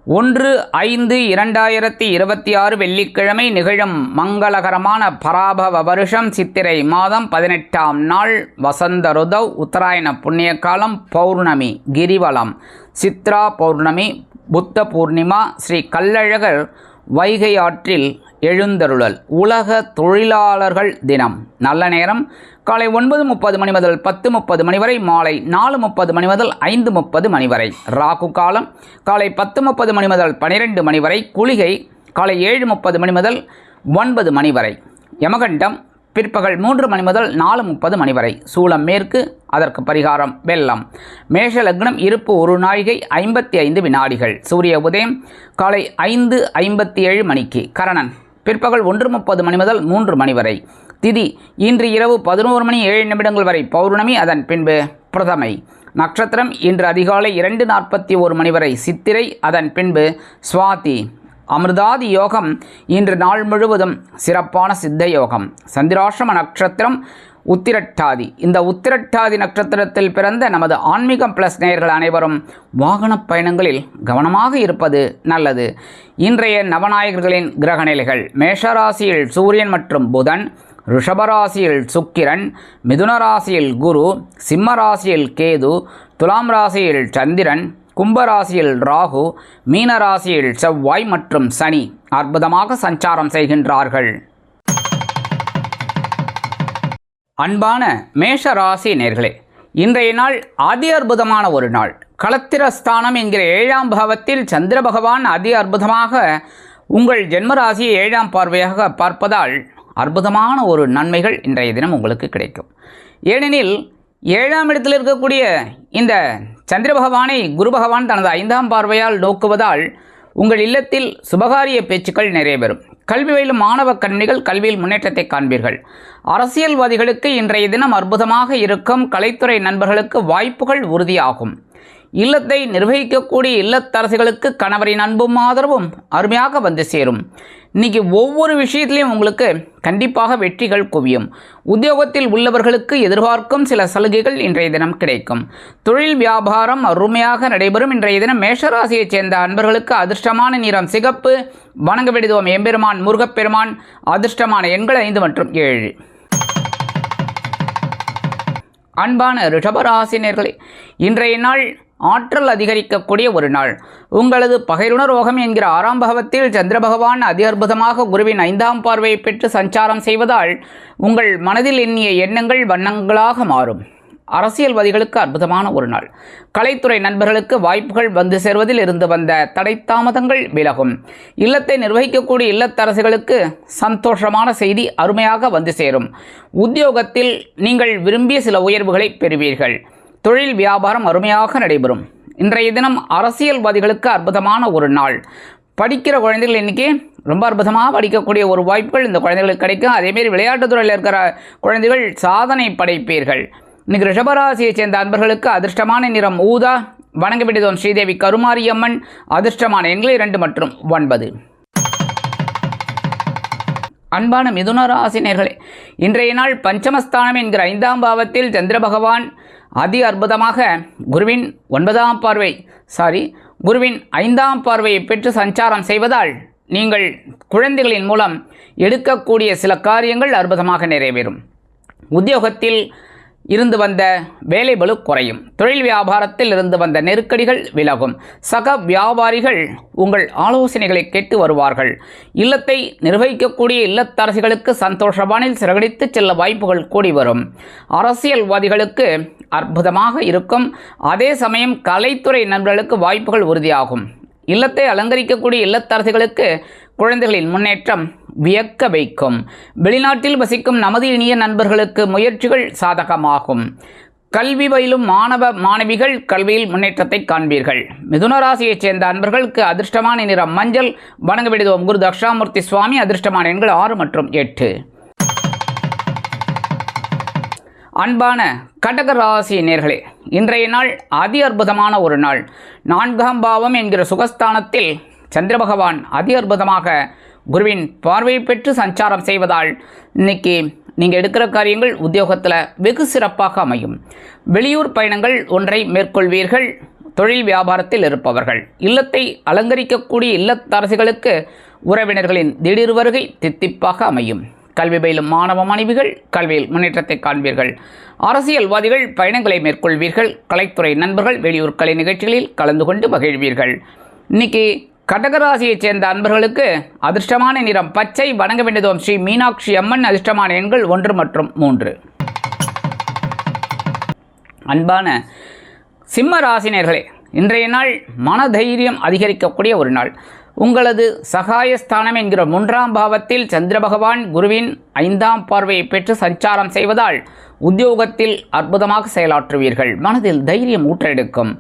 1/5/2026 வெள்ளிக்கிழமை நிகழும் மங்களகரமான பராபவ வருஷம் சித்திரை மாதம் 18ஆம் நாள் வசந்த ருதவ் உத்தராயண புண்ணிய காலம் பௌர்ணமி கிரிவலம் சித்ரா பௌர்ணமி புத்த பூர்ணிமா ஸ்ரீ கள்ளழகர் வைகை ஆற்றில் எழுந்தருளல் உலக தொழிலாளர்கள் தினம். நல்ல நேரம் காலை 9:30 மணி முதல் 10:30 மணி வரை, மாலை 4:30 மணி முதல் 5:30 மணி வரை. ராகு காலம் காலை 10:30 மணி முதல் 12 மணி வரை. குளிகை காலை 7:30 மணி முதல் 9 மணி வரை. யமகண்டம் பிற்பகல் 3 மணி முதல் 4:30 மணி வரை. சூலம் மேற்கு, அதற்கு பரிகாரம் வெள்ளம். மேஷ லக்னம் இருப்பு 1 நாழிகை 55 வினாடிகள். சூரிய உதயம் காலை 5:57 மணிக்கு. கரணன் பிற்பகல் 1:30 மணி முதல் 3 மணி வரை. திதி இன்று இரவு 11 மணி 7 நிமிடங்கள் வரை பௌர்ணமி, அதன் பின்பு பிரதமை. நட்சத்திரம் இன்று அதிகாலை 2:41 மணி வரை சித்திரை, அதன் பின்பு சுவாதி. அமிர்தாதி யோகம் இன்று நாள் முழுவதும் சிறப்பான சித்த யோகம். சந்திராஷ்டம நட்சத்திரம் உத்திரட்டாதி. இந்த உத்திரட்டாதி நட்சத்திரத்தில் பிறந்த நமது ஆன்மீகம் பிளஸ் நேயர்கள் அனைவரும் வாகன பயணங்களில் கவனமாக இருப்பது நல்லது. இன்றைய நவநாயகர்களின் கிரகநிலைகள்: மேஷராசியில் சூரியன் மற்றும் புதன், ரிஷபராசியில் சுக்கிரன், மிதுன ராசியில் குரு, சிம்ம ராசியில் கேது, துலாம் ராசியில் சந்திரன், கும்பராசியில் ராகு, மீனராசியில் செவ்வாய் மற்றும் சனி அற்புதமாக சஞ்சாரம் செய்கின்றார்கள். அன்பான மேஷ ராசி நேர்களே, இன்றைய நாள் அதி அற்புதமான ஒரு நாள். களத்திரஸ்தானம் என்கிற 7ஆம் பாவத்தில் சந்திர பகவான் அதி அற்புதமாக உங்கள் ஜென்மராசியை 7ஆம் பார்வையாக பார்ப்பதால் அற்புதமான ஒரு நன்மைகள் இன்றைய தினம் உங்களுக்கு கிடைக்கும். ஏனெனில் 7ஆம் இடத்தில் இருக்கக்கூடிய இந்த சந்திர பகவானை குரு பகவான் தனது 5ஆம் பார்வையால் நோக்குவதால் உங்கள் இல்லத்தில் சுபகாரிய பேச்சுக்கள் நிறைவேறும். கல்வி பயிலும் மாணவ கண்ணிகள் கல்வியில் முன்னேற்றத்தை காண்பீர்கள். அரசியல்வாதிகளுக்கு இன்றைய தினம் அற்புதமாக இருக்கும். கலைத்துறை நண்பர்களுக்கு வாய்ப்புகள் உறுதியாகும். இல்லத்தை நிர்வகிக்கக்கூடிய இல்லத்தரசிகளுக்கு கணவரின் அன்பும் ஆதரவும் அருமையாக வந்து சேரும். இன்றைக்கி ஒவ்வொரு விஷயத்திலையும் உங்களுக்கு கண்டிப்பாக வெற்றிகள் குவியும். உத்தியோகத்தில் உள்ளவர்களுக்கு எதிர்பார்க்கும் சில சலுகைகள் இன்றைய தினம் கிடைக்கும். தொழில் வியாபாரம் அருமையாக நடைபெறும். இன்றைய தினம் மேஷராசியைச் சேர்ந்த அன்பர்களுக்கு அதிர்ஷ்டமான நிறம் சிகப்பு. வணங்க வேண்டுவோம் எம்பெருமான் முருகப்பெருமான். அதிர்ஷ்டமான எண்கள் 5 மற்றும் 7. அன்பான ரிஷபராசினியர்களே, இன்றைய நாள் ஆற்றல் அதிகரிக்கக்கூடிய ஒரு நாள். உங்களது பகையுணர்வோகம் என்கிற 6ஆம் பாவத்தில் சந்திர பகவான் அதி அற்புதமாக குருவின் 5ஆம் பார்வையை பெற்று சஞ்சாரம் செய்வதால் உங்கள் மனதில் எண்ணிய எண்ணங்கள் வண்ணங்களாக மாறும். அரசியல்வாதிகளுக்கு அற்புதமான ஒரு நாள். கலைத்துறை நண்பர்களுக்கு வாய்ப்புகள் வந்து சேர்வதில் இருந்து வந்த தடை தாமதங்கள் விலகும். இல்லத்தை நிர்வகிக்கக்கூடிய இல்லத்தரசிகளுக்கு சந்தோஷமான செய்தி அருமையாக வந்து சேரும். உத்தியோகத்தில் நீங்கள் விரும்பிய சில உயர்வுகளை பெறுவீர்கள். தொழில் வியாபாரம் அருமையாக நடைபெறும். இன்றைய தினம் அரசியல்வாதிகளுக்கு அற்புதமான ஒரு நாள். படிக்கிற குழந்தைகள் இன்றைக்கி ரொம்ப அற்புதமாக படிக்கக்கூடிய ஒரு வாய்ப்புகள் இந்த குழந்தைகளுக்கு கிடைக்கும். அதேமாரி விளையாட்டுத்துறையில் இருக்கிற குழந்தைகள் சாதனை படைப்பீர்கள். இன்றைக்கி ரிஷபராசியை சேர்ந்த அன்பர்களுக்கு அதிர்ஷ்டமான நிறம் ஊதா. வணங்க வேண்டியதும் ஸ்ரீதேவி கருமாரியம்மன். அதிர்ஷ்டமான எண்கள் 2 மற்றும் 9. அன்பான மிதுன ராசினியர்களே, இன்றைய நாள் பஞ்சமஸ்தானம் என்கிற 5ஆம் பாவத்தில் சந்திர பகவான் அதி அற்புதமாக குருவின் 5ஆம் பார்வையை பெற்று சஞ்சாரம் செய்வதால் நீங்கள் குழந்தைகளின் மூலம் எடுக்கக்கூடிய சில காரியங்கள் அற்புதமாக நிறைவேறும். உத்தியோகத்தில் இருந்து வந்த வேலை பளு குறையும். தொழில் வியாபாரத்தில் இருந்து வந்த நெருக்கடிகள் விலகும். சக வியாபாரிகள் உங்கள் ஆலோசனைகளை கேட்டு வருவார்கள். இல்லத்தை நிர்வகிக்கக்கூடிய இல்லத்தரசிகளுக்கு சந்தோஷவானில் சிறகடித்து செல்ல வாய்ப்புகள் கூடி வரும். அரசியல்வாதிகளுக்கு அற்புதமாக இருக்கும். அதே சமயம் கலைத்துறை நண்பர்களுக்கு வாய்ப்புகள் உறுதியாகும். இல்லத்தை அலங்கரிக்கக்கூடிய இல்லத்தரசிகளுக்கு குழந்தைகளின் முன்னேற்றம் வியக்க வைக்கும். வெளிநாட்டில் வசிக்கும் நமது இனிய நண்பர்களுக்கு முயற்சிகள் சாதகமாகும். கல்வி பயிலும் மாணவ மாணவிகள் கல்வியில் முன்னேற்றத்தை காண்பீர்கள். மிதுன ராசியைச் சேர்ந்த அன்பர்களுக்கு அதிர்ஷ்டமான நிறம் மஞ்சள். வணங்க வேண்டியதும் குரு தக்ஷாமூர்த்தி சுவாமி. அதிர்ஷ்டமான எண்கள் 6 மற்றும் 8. அன்பான கடக ராசி நேர்களே, இன்றைய நாள் அதி அற்புதமான ஒரு நாள். 4ஆம் பாவம் என்கிற சுகஸ்தானத்தில் சந்திர பகவான் அதி அற்புதமாக குருவின் பார்வையை பெற்று சஞ்சாரம் செய்வதால் இன்னைக்கு நீங்கள் எடுக்கிற காரியங்கள் உத்தியோகத்தில் வெகு சிறப்பாக அமையும். வெளியூர் பயணங்கள் ஒன்றை மேற்கொள்வீர்கள். தொழில் வியாபாரத்தில் இருப்பவர்கள். இல்லத்தை அலங்கரிக்கக்கூடிய இல்லத்தரசிகளுக்கு உறவினர்களின் திடீர் வருகை தித்திப்பாக அமையும். கல்வி பயிலும் மாணவ மாணவிகள் கல்வியில் முன்னேற்றத்தை காண்பீர்கள். அரசியல்வாதிகள் பயணங்களை மேற்கொள்வீர்கள். கலைத்துறை நண்பர்கள் வெளியூர் கலை நிகழ்ச்சிகளில் கலந்து கொண்டு மகிழ்வீர்கள். இன்னைக்கு கடகராசியைச் சேர்ந்த அன்பர்களுக்கு அதிர்ஷ்டமான நிறம் பச்சை. வணங்க வேண்டியதும் ஸ்ரீ மீனாட்சி அம்மன். அதிர்ஷ்டமான எண்கள் 1 மற்றும் 3. அன்பான சிம்ம ராசினியர்களே, இன்றைய நாள் மனதைரியம் அதிகரிக்கக்கூடிய ஒரு நாள். உங்களது சகாயஸ்தானம் என்கிற 3ஆம் பாவத்தில் சந்திர பகவான் குருவின் 5ஆம் பார்வையை பெற்று சஞ்சாரம் செய்வதால் உத்தியோகத்தில் அற்புதமாக செயலாற்றுவீர்கள். மனதில் தைரியம் ஊற்றெடுக்கும்.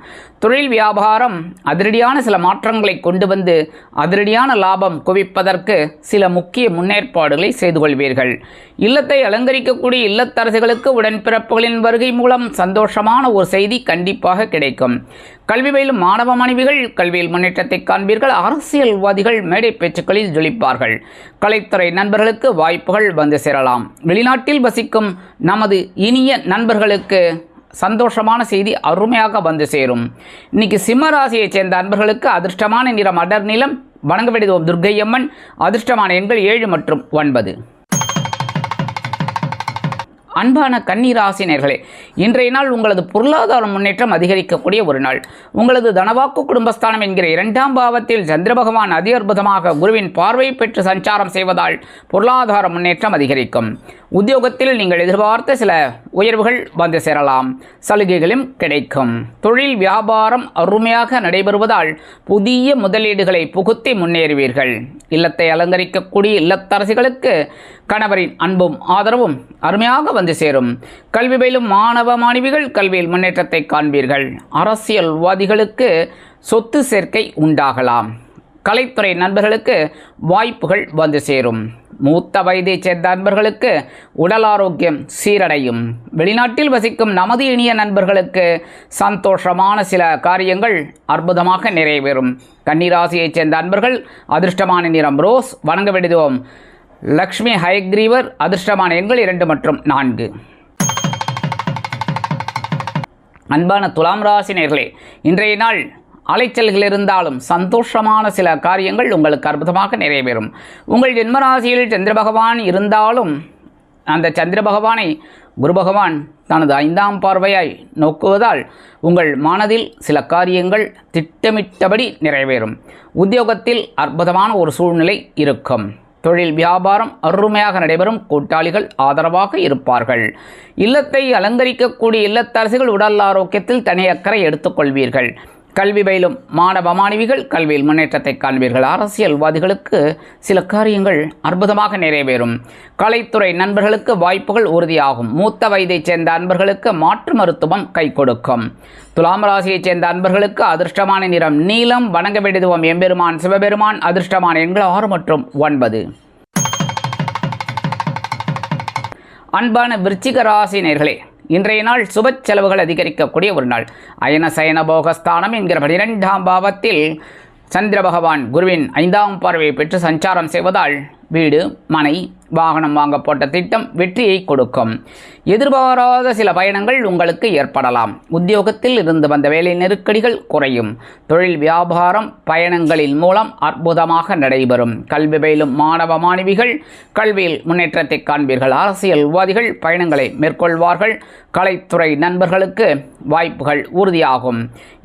தொழில் வியாபாரம் அதிரடியான சில மாற்றங்களை கொண்டு வந்து அதிரடியான லாபம் குவிப்பதற்கு சில முக்கிய முன்னேற்பாடுகளை செய்து கொள்வீர்கள். இல்லத்தை அலங்கரிக்கக்கூடிய இல்லத்தரசிகளுக்கு உடன்பிறப்புகளின் வருகை மூலம் சந்தோஷமான ஒரு செய்தி கண்டிப்பாக கிடைக்கும். கல்வி பயிலும் மாணவ மாணவிகள் கல்வியில் முன்னேற்றத்தை காண்பீர்கள். அரசியல்வாதிகள் மேடை பேச்சுக்களில் ஜொலிப்பார்கள். கலைத்துறை நண்பர்களுக்கு வாய்ப்புகள் வந்து சேரலாம். வெளிநாட்டில் வசிக்கும் நமது இனிய நண்பர்களுக்கு சந்தோஷமான செய்தி அருமையாக வந்து சேரும். இன்னைக்கு சிம்ம ராசியைச் சேர்ந்த அன்பர்களுக்கு அதிர்ஷ்டமான நிறம் அடர் நிலம். வணங்க வேண்டியது துர்க்கையம்மன். அதிர்ஷ்டமான எண்கள் 7 மற்றும் 9. அன்பான கன்னிராசினியர்களே, இன்றைய நாள் உங்களது பொருளாதார முன்னேற்றம் அதிகரிக்கக்கூடிய ஒரு நாள். உங்களது தனவாக்கு குடும்பஸ்தானம் என்கிற 2ஆம் பாவத்தில் சந்திர பகவான் அதி அற்புதமாக குருவின் பார்வை பெற்று சஞ்சாரம் செய்வதால் பொருளாதார முன்னேற்றம் அதிகரிக்கும். உத்தியோகத்தில் நீங்கள் எதிர்பார்த்த சில உயர்வுகள் வந்து சேரலாம். சலுகைகளும் கிடைக்கும். தொழில் வியாபாரம் அருமையாக நடைபெறுவதால் புதிய முதலீடுகளை புகுத்தி முன்னேறுவீர்கள். இல்லத்தை அலங்கரிக்கக்கூடிய இல்லத்தரசிகளுக்கு கணவரின் அன்பும் ஆதரவும் அருமையாக வந்து சேரும். கல்வி பயிலும் மாணவ மாணவிகள் கல்வியில் முன்னேற்றத்தை காண்பீர்கள். அரசியல்வாதிகளுக்கு சொத்து சேர்க்கை உண்டாகலாம். கலைத்துறை நண்பர்களுக்கு வாய்ப்புகள் வந்து சேரும். மூத்த வயதைச் சேர்ந்த நண்பர்களுக்கு உடல் ஆரோக்கியம் சீரடையும். வெளிநாட்டில் வசிக்கும் நமது இனிய நண்பர்களுக்கு சந்தோஷமான சில காரியங்கள் அற்புதமாக நிறைவேறும். கன்னிராசியைச் சேர்ந்த நண்பர்கள் அதிர்ஷ்டமான நிறம் ரோஸ். வணங்க வேண்டியதும் லக்ஷ்மி ஹயக்ரீவர். அதிர்ஷ்டமான எண்கள் 2 மற்றும் 4. அன்பான துலாம் ராசினியர்களே, இன்றைய நாள் அலைச்சல்கள் இருந்தாலும் சந்தோஷமான சில காரியங்கள் உங்களுக்கு அற்புதமாக நிறைவேறும். உங்கள் ஜென்மராசியில் சந்திர பகவான் இருந்தாலும் அந்த சந்திர பகவானை குரு பகவான் தனது 5ஆம் பார்வையாய் நோக்குவதால் உங்கள் மனதில் சில காரியங்கள் திட்டமிட்டபடி நிறைவேறும். உத்தியோகத்தில் அற்புதமான ஒரு சூழ்நிலை இருக்கும். தொழில் வியாபாரம் அருமையாக நடைபெறும். கூட்டாளிகள் ஆதரவாக இருப்பார்கள். இல்லத்தை அலங்கரிக்கக்கூடிய இல்லத்தரசிகள் உடல் ஆரோக்கியத்தில் தனி அக்கறை எடுத்துக்கொள்வீர்கள். கல்வி பயிலும் மாணவ மாணவிகள் கல்வியில் முன்னேற்றத்தை காண்பீர்கள். அரசியல்வாதிகளுக்கு சில காரியங்கள் அற்புதமாக நிறைவேறும். கலைத்துறை நண்பர்களுக்கு வாய்ப்புகள் உறுதியாகும். மூத்த வயதைச் சேர்ந்த அன்பர்களுக்கு மாற்று மருத்துவம் கை கொடுக்கும். துலாம் ராசியைச் சேர்ந்த அன்பர்களுக்கு அதிர்ஷ்டமான நிறம் நீலம். வணங்க வேண்டியதும் எம்பெருமான் சிவபெருமான். அதிர்ஷ்டமான எண்கள் 6 மற்றும் 9. அன்பான விருச்சிக ராசினியர்களே, இன்றைய நாள் சுப செலவுகள் அதிகரிக்கக்கூடிய ஒரு நாள். அயன சயன போகஸ்தானம் என்கிற 12ஆம் பாவத்தில் சந்திர பகவான் குருவின் 5ஆம் பார்வையை பெற்று சஞ்சாரம் செய்வதால் வீடு மனை வாகனம் வாங்க போட்ட திட்டம் வெற்றியை கொடுக்கும். எதிர்பாராத சில பயணங்கள் உங்களுக்கு ஏற்படலாம். உத்தியோகத்தில் இருந்து வந்த வேலை நெருக்கடிகள் குறையும். தொழில் வியாபாரம் பயணங்களின் மூலம் அற்புதமாக நடைபெறும். கல்வி பயிலும் மாணவ மாணவிகள் கல்வியில் முன்னேற்றத்தை காண்பீர்கள். அரசியல்வாதிகள் பயணங்களை மேற்கொள்வார்கள். கலைத்துறை நண்பர்களுக்கு வாய்ப்புகள் உறுதியாகும்.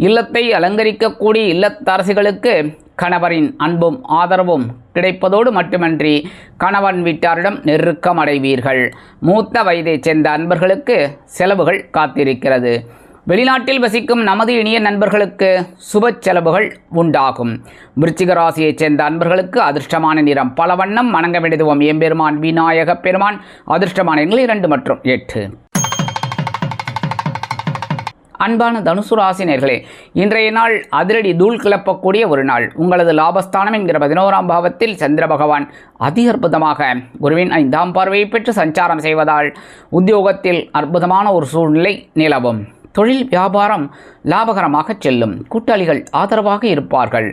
இல்லத்தை அலங்கரிக்கக்கூடிய இல்லத்தரசிகளுக்கு கணவரின் அன்பும் ஆதரவும் கிடைப்பதோடு மட்டுமன்றி கணவன் வீட்டாரிடம் நெருக்கம் அடைவீர்கள். மூத்த வயதைச் சேர்ந்த அன்பர்களுக்கு செலவுகள் காத்திருக்கிறது. வெளிநாட்டில் வசிக்கும் நமது இனிய நண்பர்களுக்கு சுப செலவுகள் உண்டாகும். விருச்சிக ராசியைச் சேர்ந்த அன்பர்களுக்கு அதிர்ஷ்டமான நிறம் பல வண்ணம். வணங்க வேண்டியதும் எம்பெருமான் விநாயக பெருமான். அதிர்ஷ்டமான எண்கள் 2 மற்றும் 8. அன்பான தனுசு ராசினியர்களே, இன்றைய நாள் அதிரடி தூள் கிளப்பக்கூடிய ஒரு நாள். உங்களது லாபஸ்தானம் என்கிற 11ஆம் பாவத்தில் சந்திர பகவான் அதி அற்புதமாக குருவின் 5ஆம் பார்வையை பெற்று சஞ்சாரம் செய்வதால் உத்தியோகத்தில் அற்புதமான ஒரு சூழ்நிலை நிலவும். தொழில் வியாபாரம் லாபகரமாக செல்லும். கூட்டாளிகள் ஆதரவாக இருப்பார்கள்.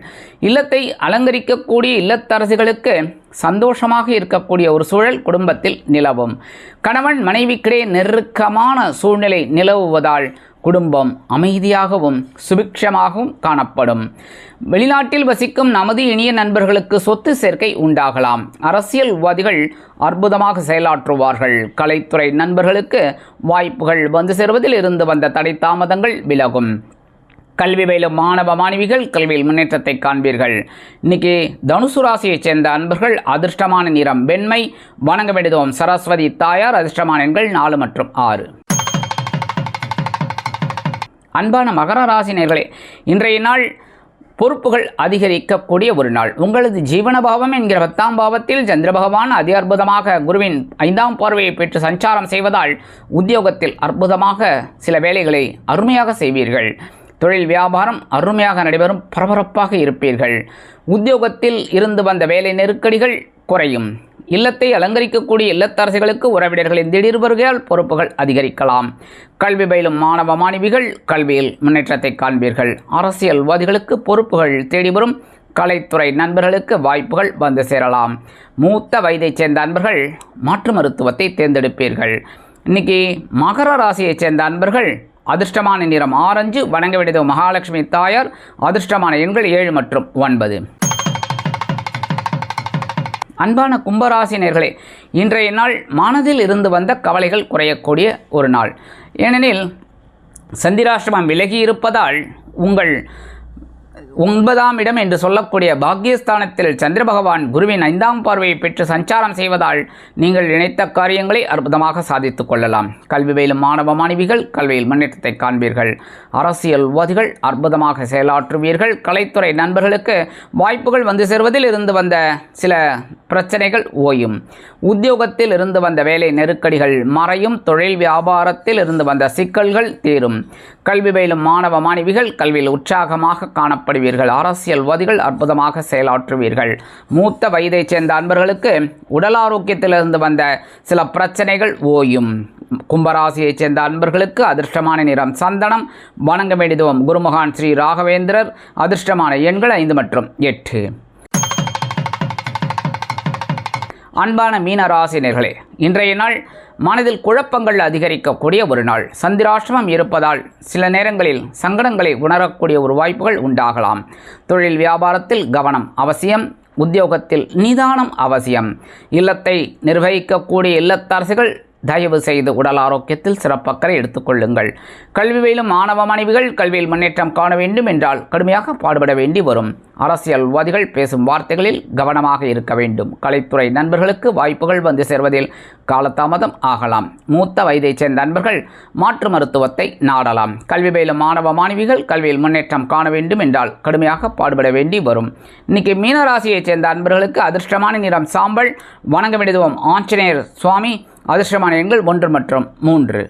இல்லத்தை அலங்கரிக்கக்கூடிய இல்லத்தரசிகளுக்கு சந்தோஷமாக இருக்கக்கூடிய ஒரு சூழல் குடும்பத்தில் நிலவும். கணவன் மனைவிக்கிடையே நெருக்கமான சூழ்நிலை நிலவுவதால் குடும்பம் அமைதியாகவும் சுபிக்ஷமாகவும் காணப்படும். வெளிநாட்டில் வசிக்கும் நமது இனிய நண்பர்களுக்கு சொத்து சேர்க்கை உண்டாகலாம். அரசியல்வாதிகள் அற்புதமாக செயலாற்றுவார்கள். கலைத்துறை நண்பர்களுக்கு வாய்ப்புகள் வந்து சேருவதில் இருந்து வந்த தடை தாமதங்கள் விலகும். கல்வி பயிலும் மாணவ மாணவிகள் கல்வியில் முன்னேற்றத்தை காண்பீர்கள். இன்னைக்கு தனுசு ராசியைச் சேர்ந்த அன்பர்கள் அதிர்ஷ்டமான நிறம் வெண்மை. வணங்க வேண்டுவோம் சரஸ்வதி தாயார். அதிர்ஷ்டமான எண்கள் 4 மற்றும் 6. அன்பான மகர ராசி நேயர்களே, இன்றைய நாள் பொறுப்புகள் அதிகரிக்கக்கூடிய ஒரு நாள். உங்களது ஜீவனபாவம் என்கிற 10ஆம் பாவத்தில் சந்திர பகவான் அதி அற்புதமாக குருவின் 5ஆம் பார்வையை பெற்று சஞ்சாரம் செய்வதால் உத்தியோகத்தில் அற்புதமாக சில வேலைகளை அருமையாக செய்வீர்கள். தொழில் வியாபாரம் அருமையாக நடைபெறும். பரபரப்பாக இருப்பீர்கள். உத்தியோகத்தில் இருந்து வந்த வேலை நெருக்கடிகள் குறையும். இல்லத்தை அலங்கரிக்கக்கூடிய இல்லத்தரசிகளுக்கு உறவினர்களின் திடீர் வருகையால் பொறுப்புகள் அதிகரிக்கலாம். கல்வி பயிலும் மாணவ மாணவிகள் கல்வியில் முன்னேற்றத்தை காண்பீர்கள். அரசியல்வாதிகளுக்கு பொறுப்புகள் தேடி வரும். கலைத்துறை நண்பர்களுக்கு வாய்ப்புகள் வந்து சேரலாம். மூத்த வயதைச் சேர்ந்த அன்பர்கள் மாற்று மருத்துவத்தை தேர்ந்தெடுப்பீர்கள். இன்னைக்கு மகர ராசியைச் சேர்ந்த அன்பர்கள் அதிர்ஷ்டமான நிறம் ஆரஞ்சு. வணங்க வேண்டியது மகாலட்சுமி தாயார். அதிர்ஷ்டமான எண்கள் 7 மற்றும் 9. அன்பான கும்பராசி நேயர்களே, இன்றைய நாள் மனதில் இருந்து வந்த கவலைகள் குறையக்கூடிய ஒரு நாள். ஏனெனில் சந்திராஷ்டமம் விலகி இருப்பதால் உங்கள் 9ஆம் இடம் என்று சொல்லக்கூடிய பாக்கியஸ்தானத்தில் சந்திர பகவான் குருவின் 5ஆம் பார்வையை பெற்று சஞ்சாரம் செய்வதால் நீங்கள் நினைத்த காரியங்களை அற்புதமாக சாதித்துக் கொள்ளலாம். கல்வி பயிலும் மாணவ மாணவிகள் கல்வியில் முன்னேற்றத்தை காண்பீர்கள். அரசியல்வாதிகள் அற்புதமாக செயலாற்றுவீர்கள். கலைத்துறை நண்பர்களுக்கு வாய்ப்புகள் வந்து சேருவதில் இருந்து வந்த சில பிரச்சனைகள் ஓயும். உத்தியோகத்தில் இருந்து வந்த வேலை நெருக்கடிகள் மறையும். தொழில் வியாபாரத்தில் இருந்து வந்த சிக்கல்கள் தீரும். கல்வி பயிலும் மாணவ மாணவிகள் கல்வியில் உற்சாகமாக காணப்படுவீர்கள். அரசியல்வாதிகள் அற்புதமாக செயலாற்றுவீர்கள். மூத்த வயதைச் சேர்ந்த அன்பர்களுக்கு உடல் ஆரோக்கியத்திலிருந்து வந்த சில பிரச்சனைகள் ஓயும். கும்பராசியைச் சேர்ந்த அன்பர்களுக்கு அதிர்ஷ்டமான நிறம் சந்தனம். வணங்க வேண்டியதும் குருமகான் ஸ்ரீ ராகவேந்திரர். அதிர்ஷ்டமான எண்கள் 5 மற்றும் 8. அன்பான மீனராசினியர்களே, இன்றைய நாள் மனதில் குழப்பங்கள் அதிகரிக்கக்கூடிய ஒரு நாள். சந்திராஷ்டமம் இருப்பதால் சில நேரங்களில் சங்கடங்களை உணரக்கூடிய ஒரு வாய்ப்புகள் உண்டாகலாம். தொழில் வியாபாரத்தில் கவனம் அவசியம். உத்தியோகத்தில் நிதானம் அவசியம். இல்லத்தை நிர்வகிக்கக்கூடிய இல்லத்தரசிகள் தயவு செய்து உடல் ஆரோக்கியத்தில் சிறப்பக்கறை எடுத்துக்கொள்ளுங்கள். கல்வி பயிலும் மாணவ மாணவிகள் கல்வியில் முன்னேற்றம் காண வேண்டும் என்றால் கடுமையாக பாடுபட வேண்டி வரும். அரசியல்வாதிகள் பேசும் வார்த்தைகளில் கவனமாக இருக்க வேண்டும். கலைத்துறை நண்பர்களுக்கு வாய்ப்புகள் வந்து சேர்வதில் காலதாமதம் ஆகலாம். மூத்த வயதைச் சேர்ந்த நண்பர்கள் மாற்று மருத்துவத்தை நாடலாம். கல்வி பயிலும் மாணவ மாணவிகள் கல்வியில் முன்னேற்றம் காண வேண்டும் என்றால் கடுமையாக பாடுபட வேண்டி வரும். இன்னைக்கு மீனராசியைச் சேர்ந்த அன்பர்களுக்கு அதிர்ஷ்டமான நிறம் சாம்பல். வணங்க வேண்டியதும் ஆஞ்சநேயர் சுவாமி. அதிர்ஷ்டமான எண்கள் 1 மற்றும் 3.